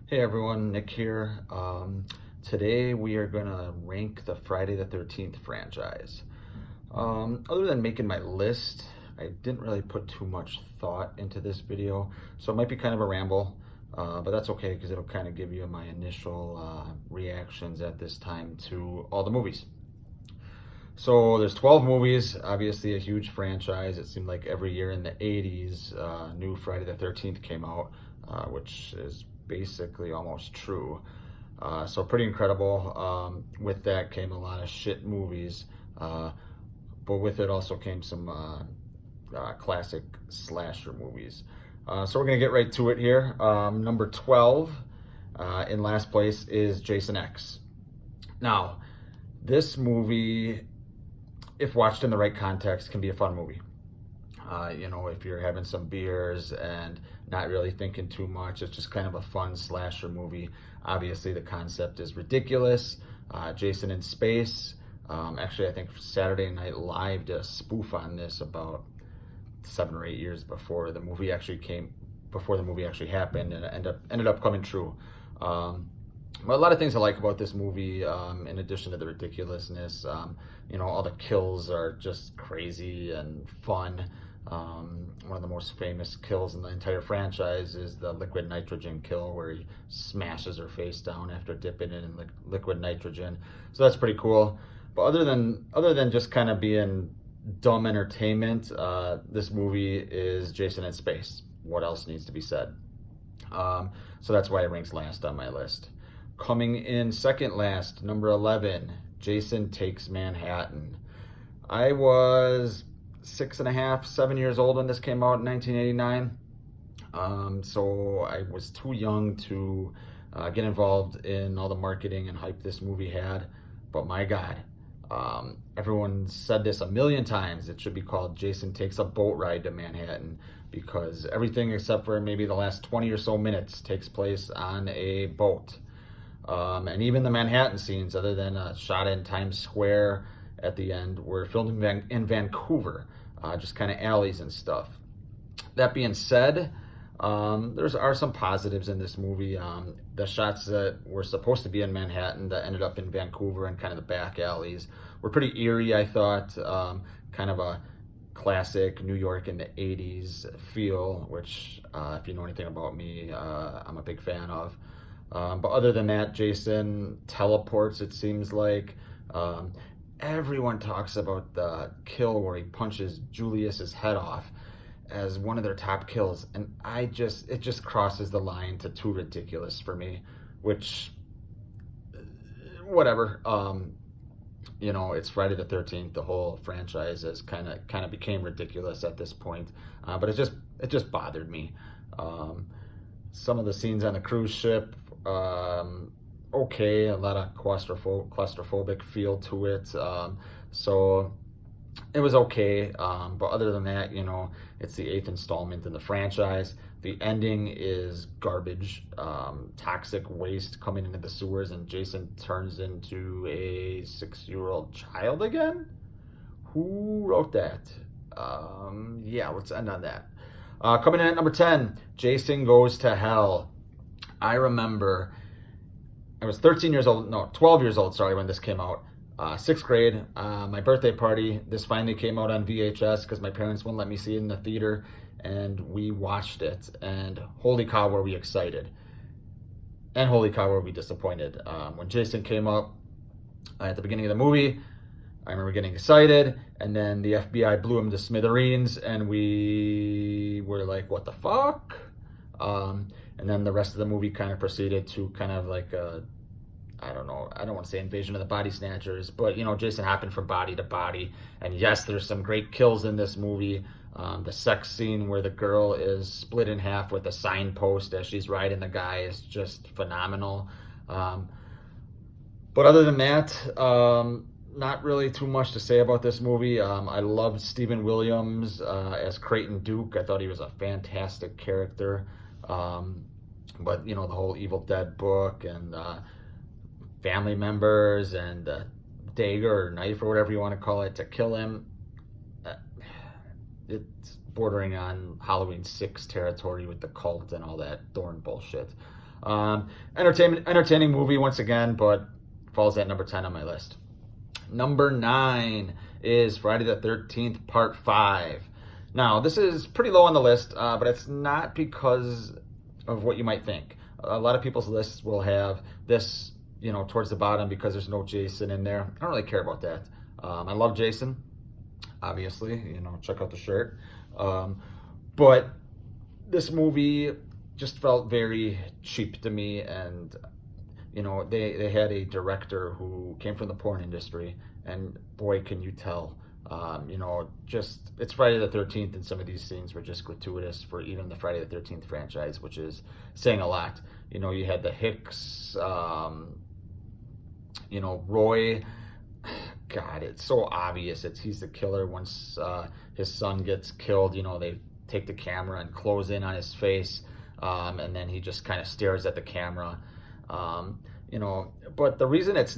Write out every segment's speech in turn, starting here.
Hey everyone, Nick here. Today we are going to rank the Friday the 13th franchise. Other than making my list, I didn't really put too much thought into this video, so it might be kind of a ramble, but that's okay because it'll kind of give you my initial reactions at this time to all the movies. So there's 12 movies, obviously a huge franchise. It seemed like every year in the 80s, new Friday the 13th came out, which is basically almost true. So pretty incredible. With that came a lot of shit movies, but with it also came some classic slasher movies. So we're gonna get right to it here. Number 12 in last place is Jason X. Now, this movie, if watched in the right context, can be a fun movie. If you're having some beers and not really thinking too much, it's just kind of a fun slasher movie. Obviously, the concept is ridiculous. Jason in space. Actually, I think Saturday Night Live did a spoof on this about 7 or 8 years before the movie actually happened, and it ended up coming true. But a lot of things I like about this movie, in addition to the ridiculousness. All the kills are just crazy and fun. One of the most famous kills in the entire franchise is the liquid nitrogen kill, where he smashes her face down after dipping it in liquid nitrogen. So that's pretty cool. But other than just kind of being dumb entertainment, this movie is Jason in space. What else needs to be said? So that's why it ranks last on my list. Coming in second last, number 11, Jason Takes Manhattan. I was 6.5, 7 years old when this came out in 1989. So I was too young to get involved in all the marketing and hype this movie had. But my God, everyone said this a million times. It should be called Jason Takes a Boat Ride to Manhattan, because everything except for maybe the last 20 or so minutes takes place on a boat. And even the Manhattan scenes, other than a shot in Times Square at the end, were filmed in Vancouver, just kind of alleys and stuff. That being said, there are some positives in this movie. The shots that were supposed to be in Manhattan that ended up in Vancouver and kind of the back alleys were pretty eerie, I thought. Kind of a classic New York in the 80s feel, which, if you know anything about me, I'm a big fan of. But other than that, Jason teleports, it seems like. Everyone talks about the kill where he punches Julius's head off as one of their top kills, and it just crosses the line to too ridiculous for me, which, whatever. It's Friday the 13th. The whole franchise has kind of became ridiculous at this point, but it just bothered me. Some of the scenes on the cruise ship, okay, a lot of claustrophobic feel to it. So it was okay. But other than that, it's the 8th installment in the franchise. The ending is garbage, toxic waste coming into the sewers, and Jason turns into a 6-year-old child again. Who wrote that? Yeah, let's end on that. Coming in at number 10, Jason Goes to Hell. I remember I was 12 years old, sorry, when this came out. Sixth grade, my birthday party. This finally came out on VHS because my parents wouldn't let me see it in the theater, and we watched it. And holy cow, were we excited! And holy cow, were we disappointed! When Jason came up at the beginning of the movie, I remember getting excited, and then the FBI blew him to smithereens, and we were like, "What the fuck?" And then the rest of the movie kind of proceeded to kind of like I don't know, I don't want to say Invasion of the Body Snatchers, but Jason hopping from body to body. And yes, there's some great kills in this movie. The sex scene where the girl is split in half with a signpost as she's riding the guy is just phenomenal. But other than that, not really too much to say about this movie. I loved Stephen Williams as Creighton Duke. I thought he was a fantastic character. But the whole Evil Dead book and family members and dagger or knife or whatever you want to call it to kill him, it's bordering on Halloween 6 territory with the cult and all that Thorn bullshit. Entertaining movie once again, but falls at number 10 on my list. Number 9 is Friday the 13th Part 5. Now, this is pretty low on the list, but it's not because of what you might think. A lot of people's lists will have this, towards the bottom because there's no Jason in there. I don't really care about that. I love Jason, obviously, check out the shirt. But this movie just felt very cheap to me, and they had a director who came from the porn industry, and boy, can you tell. It's Friday the 13th, and some of these scenes were just gratuitous for even the Friday the 13th franchise, which is saying a lot. You had the Hicks, Roy. God, it's so obvious. He's the killer. Once his son gets killed, they take the camera and close in on his face, and then he just kind of stares at the camera. But the reason it's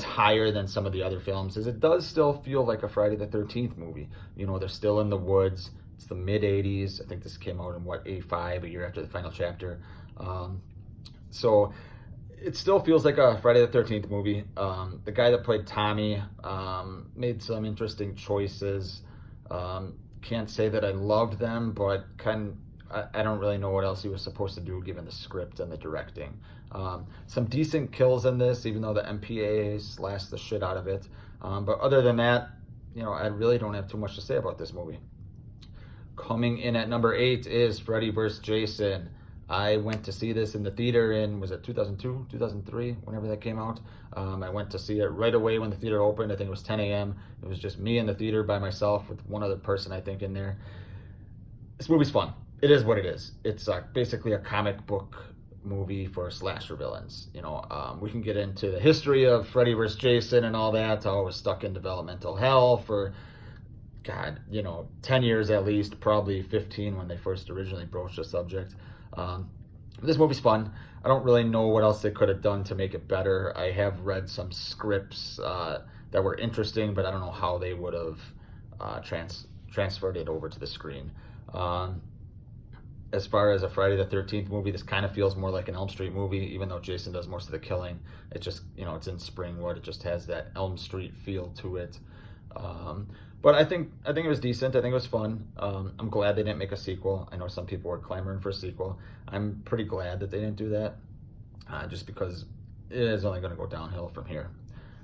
higher than some of the other films is it does still feel like a Friday the 13th movie. They're still in the woods. It's the mid 80s. I think this came out in 85, a year after the final chapter. So it still feels like a Friday the 13th movie. The guy that played Tommy made some interesting choices. Can't say that I loved them, but I don't really know what else he was supposed to do given the script and the directing. Some decent kills in this, even though the MPAA slashed the shit out of it. But other than that, I really don't have too much to say about this movie. Coming in at number 8 is Freddy vs. Jason. I went to see this in the theater in, was it 2002, 2003, whenever that came out. I went to see it right away when the theater opened. I think it was 10 a.m. It was just me in the theater by myself with one other person, I think, in there. This movie's fun. It is what it is. It's basically a comic book movie for slasher villains. We can get into the history of Freddy vs. Jason and all that. I was stuck in developmental hell for, 10 years at least, probably 15 when they first originally broached the subject. This movie's fun. I don't really know what else they could have done to make it better. I have read some scripts that were interesting, but I don't know how they would have transferred it over to the screen. As far as a Friday the 13th movie, this kind of feels more like an Elm Street movie, even though Jason does most of the killing. It just, it's in Springwood. It just has that Elm Street feel to it. But I think it was decent. I think it was fun. I'm glad they didn't make a sequel. I know some people were clamoring for a sequel. I'm pretty glad that they didn't do that, just because it is only going to go downhill from here.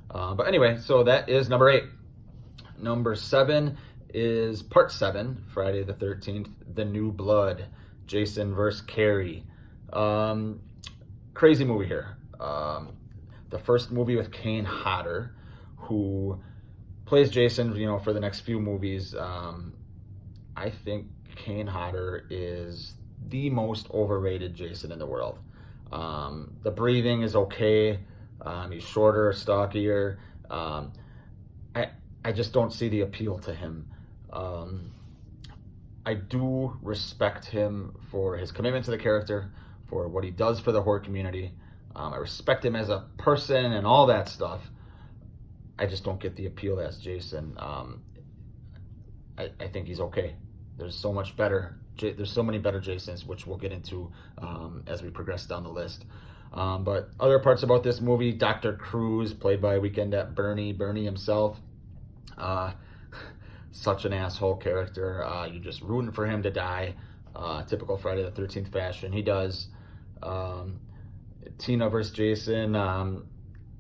But anyway, so that is number 8. Number 7 is Part 7, Friday the 13th, The New Blood, Jason vs. Carrie. Crazy movie here. The first movie with Kane Hodder, who plays Jason, for the next few movies. I think Kane Hodder is the most overrated Jason in the world. The breathing is okay. He's shorter, stockier. I just don't see the appeal to him. I do respect him for his commitment to the character, for what he does for the horror community. I respect him as a person and all that stuff. I just don't get the appeal as Jason. I think he's okay. There's so much better. There's so many better Jasons, which we'll get into as we progress down the list. But other parts about this movie, Dr. Cruz, played by Weekend at Bernie himself. Such an asshole character. You're just rooting for him to die. Typical Friday the 13th fashion. He does. Tina vs. Jason.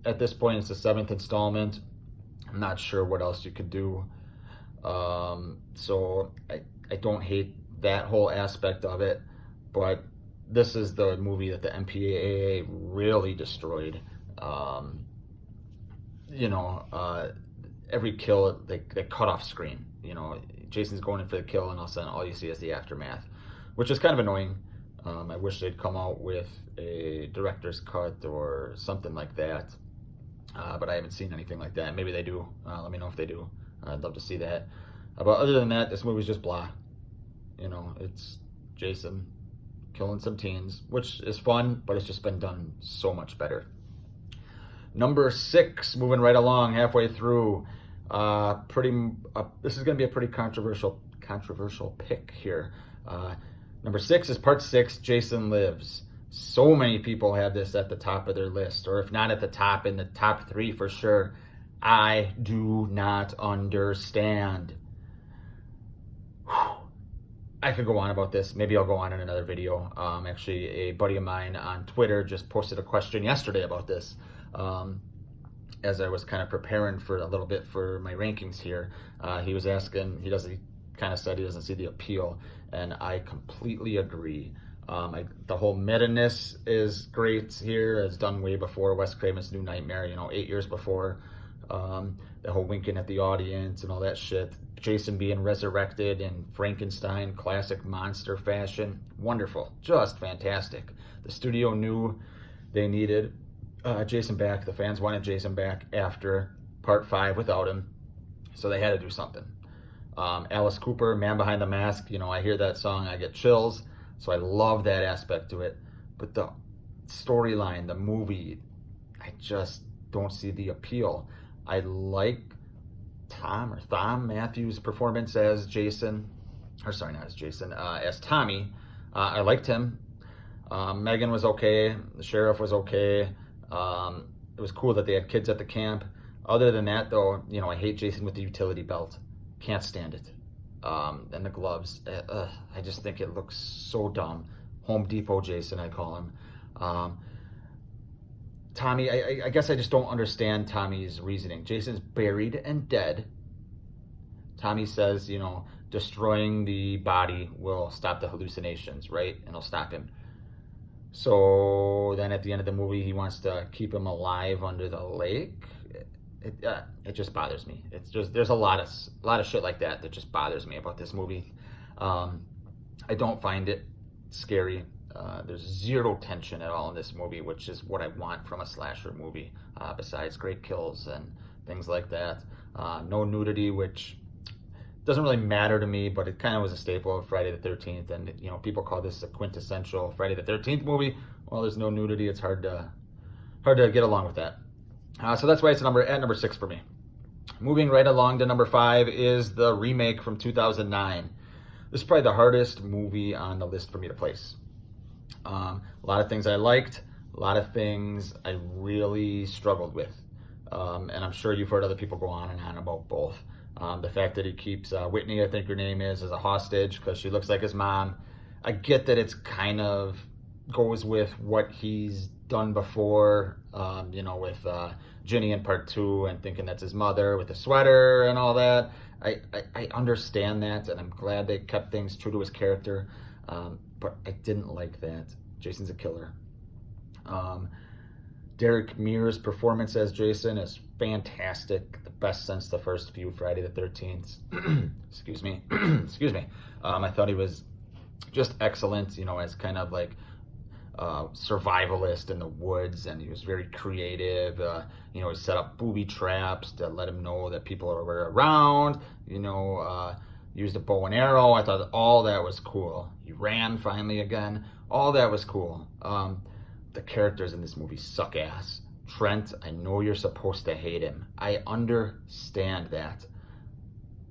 At this point, it's the 7th installment. I'm not sure what else you could do. So I don't hate that whole aspect of it, but this is the movie that the MPAA really destroyed. Every kill, they cut off screen. Jason's going in for the kill, and all of a sudden all you see is the aftermath, which is kind of annoying. I wish they'd come out with a director's cut or something like that. But I haven't seen anything like that. Maybe they do. Let me know if they do. I'd love to see that. But other than that, this movie's just blah. It's Jason killing some teens, which is fun, but it's just been done so much better. Number 6, moving right along, halfway through. This is going to be a pretty controversial pick here. Number 6 is Part 6, Jason Lives. So many people have this at the top of their list, or if not at the top, in the top 3 for sure. I do not understand. I could go on about this. Maybe I'll go on in another video. Actually, a buddy of mine on Twitter just posted a question yesterday about this. As I was kind of preparing for a little bit for my rankings here, he was asking, he kind of said he doesn't see the appeal, and I completely agree. The whole meta-ness is great here. It's done way before Wes Craven's New Nightmare, 8 years before. The whole winking at the audience and all that shit. Jason being resurrected in Frankenstein classic monster fashion. Wonderful. Just fantastic. The studio knew they needed Jason back. The fans wanted Jason back after part 5 without him. So they had to do something. Alice Cooper, Man Behind the Mask. I hear that song, I get chills. So I love that aspect to it. But the storyline, the movie, I just don't see the appeal. I like Thom Matthews' performance as Jason, as Tommy. I liked him. Megan was okay. The sheriff was okay. It was cool that they had kids at the camp. Other than that, though, I hate Jason with the utility belt. Can't stand it. And the gloves. I just think it looks so dumb. Home Depot Jason, I call him. Tommy, I guess I just don't understand Tommy's reasoning. Jason's buried and dead. Tommy says, destroying the body will stop the hallucinations, right? And it'll stop him. So then at the end of the movie, he wants to keep him alive under the lake. It just bothers me. It's just, there's a lot of shit like that just bothers me about this movie. I don't find it scary. There's zero tension at all in this movie, which is what I want from a slasher movie, besides great kills and things like that. No nudity, which doesn't really matter to me, but it kind of was a staple of Friday the 13th, and people call this a quintessential Friday the 13th movie. Well, there's no nudity. It's hard to get along with that. So that's why it's at number 6 for me. Moving right along to number 5 is the remake from 2009. This is probably the hardest movie on the list for me to place. A lot of things I liked, a lot of things I really struggled with. And I'm sure you've heard other people go on and on about both. The fact that he keeps Whitney, I think her name is, as a hostage because she looks like his mom. I get that it's kind of goes with what he's done before, with Ginny in part 2 and thinking that's his mother with the sweater and all that. I understand that, and I'm glad they kept things true to his character. But I didn't like that. Jason's a killer. Derek Mears' performance as Jason is fantastic. The best since the first few Friday the 13th. Excuse me. I thought he was just excellent, as kind of like survivalist in the woods, and he was very creative. He set up booby traps to let him know that people were around. Used a bow and arrow. I thought all that was cool. He ran finally again. All that was cool. The characters in this movie suck ass. Trent, I know you're supposed to hate him. I understand that.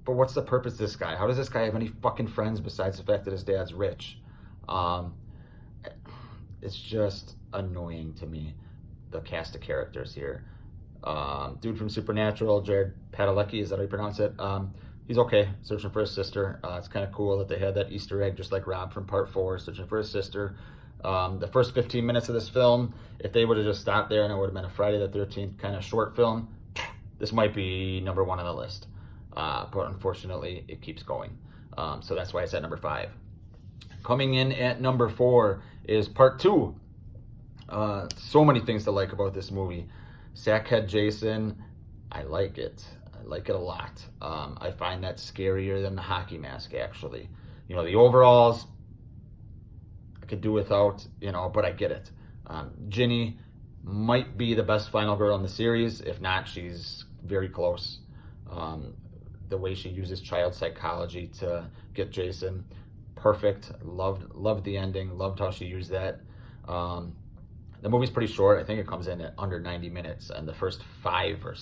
But what's the purpose of this guy? How does this guy have any fucking friends besides the fact that his dad's rich? It's just annoying to me, the cast of characters here. Dude from Supernatural, Jared Padalecki, is that how you pronounce it? He's okay, searching for his sister. It's kind of cool that they had that Easter egg, just like Rob from part 4, searching for his sister. The first 15 minutes of this film, if they would have just stopped there and it would have been a Friday the 13th kind of short film, this might be number 1 on the list. But unfortunately, it keeps going. So that's why it's at number 5. Coming in at number 4 is part 2. So many things to like about this movie. Sackhead Jason, I like it. I like it a lot. I find that scarier than the hockey mask, actually. The overalls, I could do without, but I get it. Ginny might be the best final girl in the series. If not, she's very close. The way she uses child psychology to get Jason, perfect. Loved the ending. Loved how she used that. The movie's pretty short. I think it comes in at under 90 minutes, and the first 5 or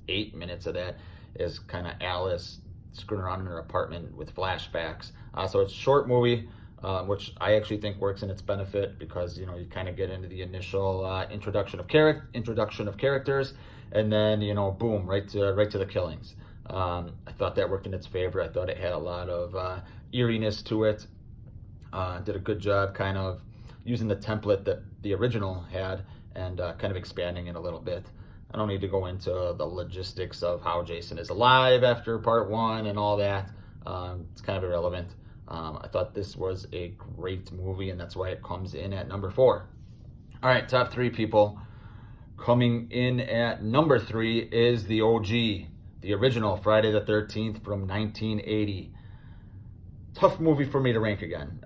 8 minutes of that is kind of Alice screwing around in her apartment with flashbacks. So it's a short movie. which I actually think works in its benefit because, you know, you kind of get into the initial introduction of characters, and then, you know, boom, right to the killings. I thought that worked in its favor. I thought it had a lot of eeriness to it. Did a good job kind of using the template that the original had and kind of expanding it a little bit. I don't need to go into the logistics of how Jason is alive after part one and all that. It's kind of irrelevant. I thought this was a great movie, and that's why it comes in at number 4. All right, top 3 people. Coming in at number 3 is the OG, the original Friday the 13th from 1980. Tough movie for me to rank again.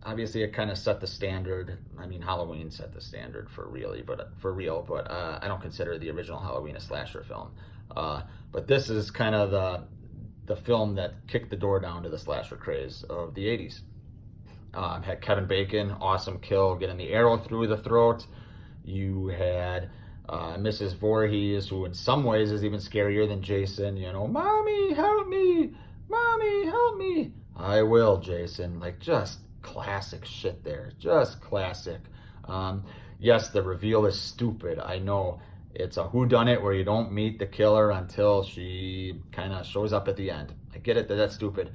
Obviously, it kind of set the standard. I mean, Halloween set the standard for real, but I don't consider the original Halloween a slasher film. But this is kind of the film that kicked the door down to the slasher craze of the 80s. Had Kevin Bacon, awesome kill, getting the arrow through the throat. You had Mrs. Voorhees, who in some ways is even scarier than Jason. You know, mommy, help me! Mommy, help me! I will, Jason. Like, just classic shit there. Just classic. Yes, the reveal is stupid. I know. It's a whodunit where you don't meet the killer until she kind of shows up at the end. I get it that that's stupid.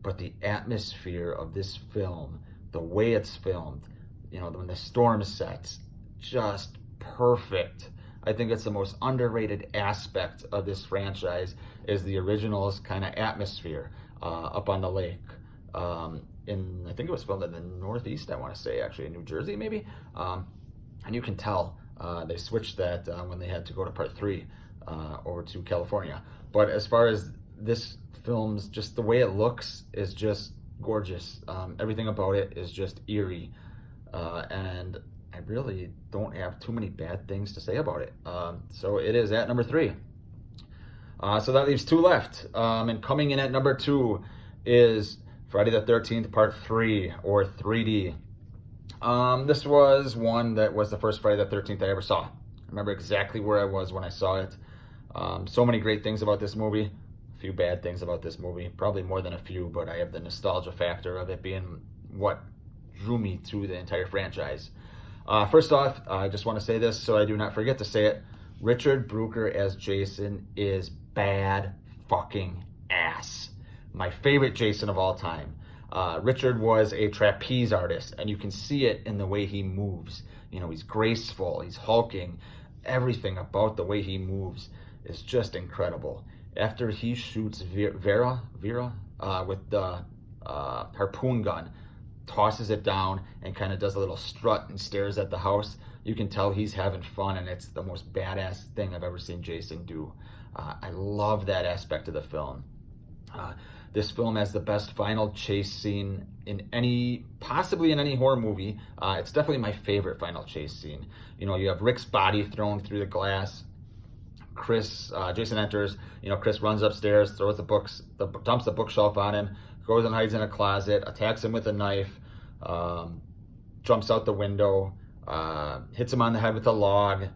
But the atmosphere of this film, the way it's filmed, you know, when the storm sets, just perfect. I think it's the most underrated aspect of this franchise is the original's kind of atmosphere up on the lake. I think it was filmed in the Northeast, I want to say, actually, in New Jersey, maybe. And you can tell they switched that when they had to go to part 3 over to California. But as far as this film's, just the way it looks is just gorgeous. Everything about it is just eerie. And I really don't have too many bad things to say about it. So it is at number 3. So that leaves 2 left. And coming in at number 2 is Friday the 13th Part 3, or 3D. This was one that was the first Friday the 13th I ever saw. I remember exactly where I was when I saw it. So many great things about this movie. A few bad things about this movie. Probably more than a few, but I have the nostalgia factor of it being what drew me to the entire franchise. First off, I just want to say this so I do not forget to say it. Richard Brooker as Jason is bad fucking ass. My favorite Jason of all time. Richard was a trapeze artist, and you can see it in the way he moves. You know, he's graceful, he's hulking. Everything about the way he moves is just incredible. After he shoots Vera with the harpoon gun, tosses it down and kind of does a little strut and stares at the house, you can tell he's having fun, and it's the most badass thing I've ever seen Jason do. I love that aspect of the film. This film has the best final chase scene possibly in any horror movie. It's definitely my favorite final chase scene. You know, you have Rick's body thrown through the glass. Jason enters. You know, Chris runs upstairs, throws dumps the bookshelf on him, goes and hides in a closet, attacks him with a knife, jumps out the window, hits him on the head with a log,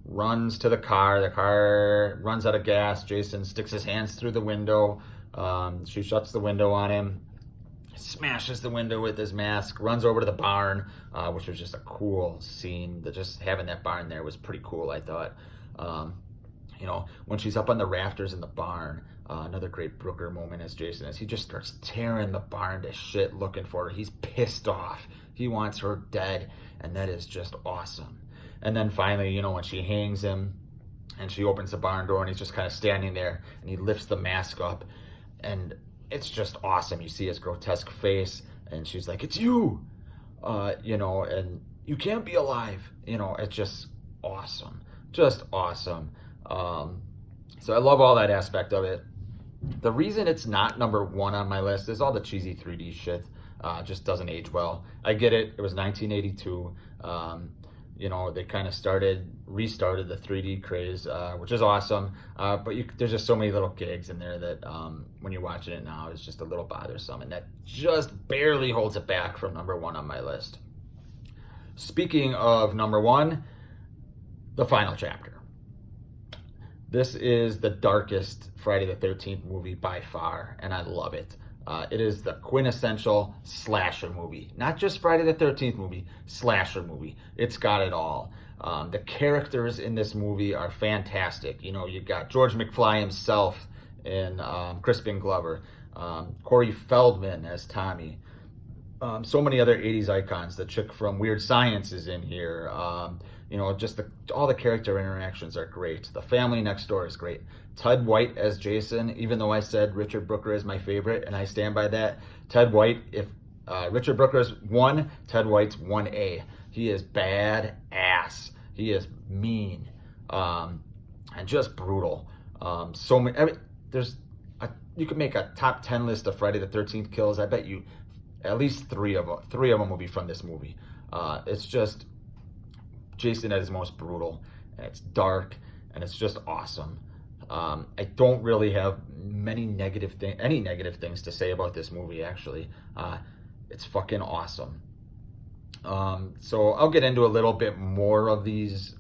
runs to the car. The car runs out of gas. Jason sticks his hands through the window. She shuts the window on him, smashes the window with his mask, runs over to the barn, which was just a cool scene. Just having that barn there was pretty cool, I thought. You know, when she's up on the rafters in the barn, another great Brooker moment as Jason is, he just starts tearing the barn to shit looking for her. He's pissed off. He wants her dead, and that is just awesome. And then finally, you know, when she hangs him and she opens the barn door and he's just kind of standing there and he lifts the mask up, and it's just awesome. You see his grotesque face, and she's like, "It's you," you know, and you can't be alive. You know, it's just awesome. Just awesome. So I love all that aspect of it. The reason it's not number 1 on my list is all the cheesy 3D shit. Just doesn't age well. I get it. It was 1982. You know, they kind of restarted the 3D craze, which is awesome. But there's just so many little gigs in there that when you're watching it now, it's just a little bothersome. And that just barely holds it back from number 1 on my list. Speaking of number 1, the final chapter. This is the darkest Friday the 13th movie by far, and I love it. It is the quintessential slasher movie. Not just Friday the 13th movie, slasher movie. It's got it all. The characters in this movie are fantastic. You know, you got George McFly himself in Crispin Glover, Corey Feldman as Tommy. So many other 80s icons. The chick from Weird Science is in here. You know, just all the character interactions are great. The family next door is great. Ted White as Jason, even though I said Richard Brooker is my favorite, and I stand by that. Ted White, if Richard Brooker's 1, Ted White's 1A. He is bad ass. He is mean and just brutal. So many. You could make a top 10 list of Friday the 13th kills. I bet you at least three of them will be from this movie. It's just Jason at his most brutal, and it's dark, and it's just awesome. I don't really have any negative things to say about this movie, actually. It's fucking awesome. So I'll get into a little bit more of these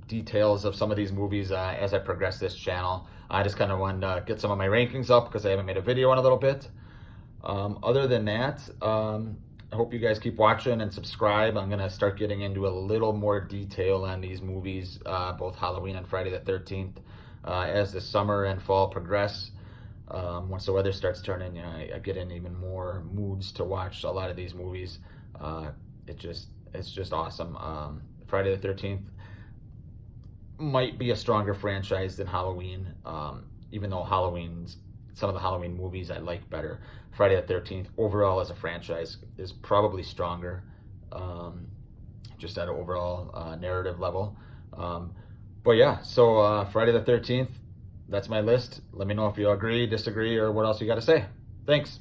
details of some of these movies as I progress this channel. I just kind of wanted to get some of my rankings up because I haven't made a video in a little bit. Other than that, I hope you guys keep watching and subscribe. I'm going to start getting into a little more detail on these movies, both Halloween and Friday the 13th, as the summer and fall progress. Once the weather starts turning, I get in even more moods to watch a lot of these movies. It's just awesome. Friday the 13th might be a stronger franchise than Halloween, even though some of the Halloween movies I like better. Friday the 13th overall as a franchise is probably stronger, just at an overall narrative level. But yeah, so Friday the 13th, that's my list. Let me know if you agree, disagree, or what else you got to say. Thanks.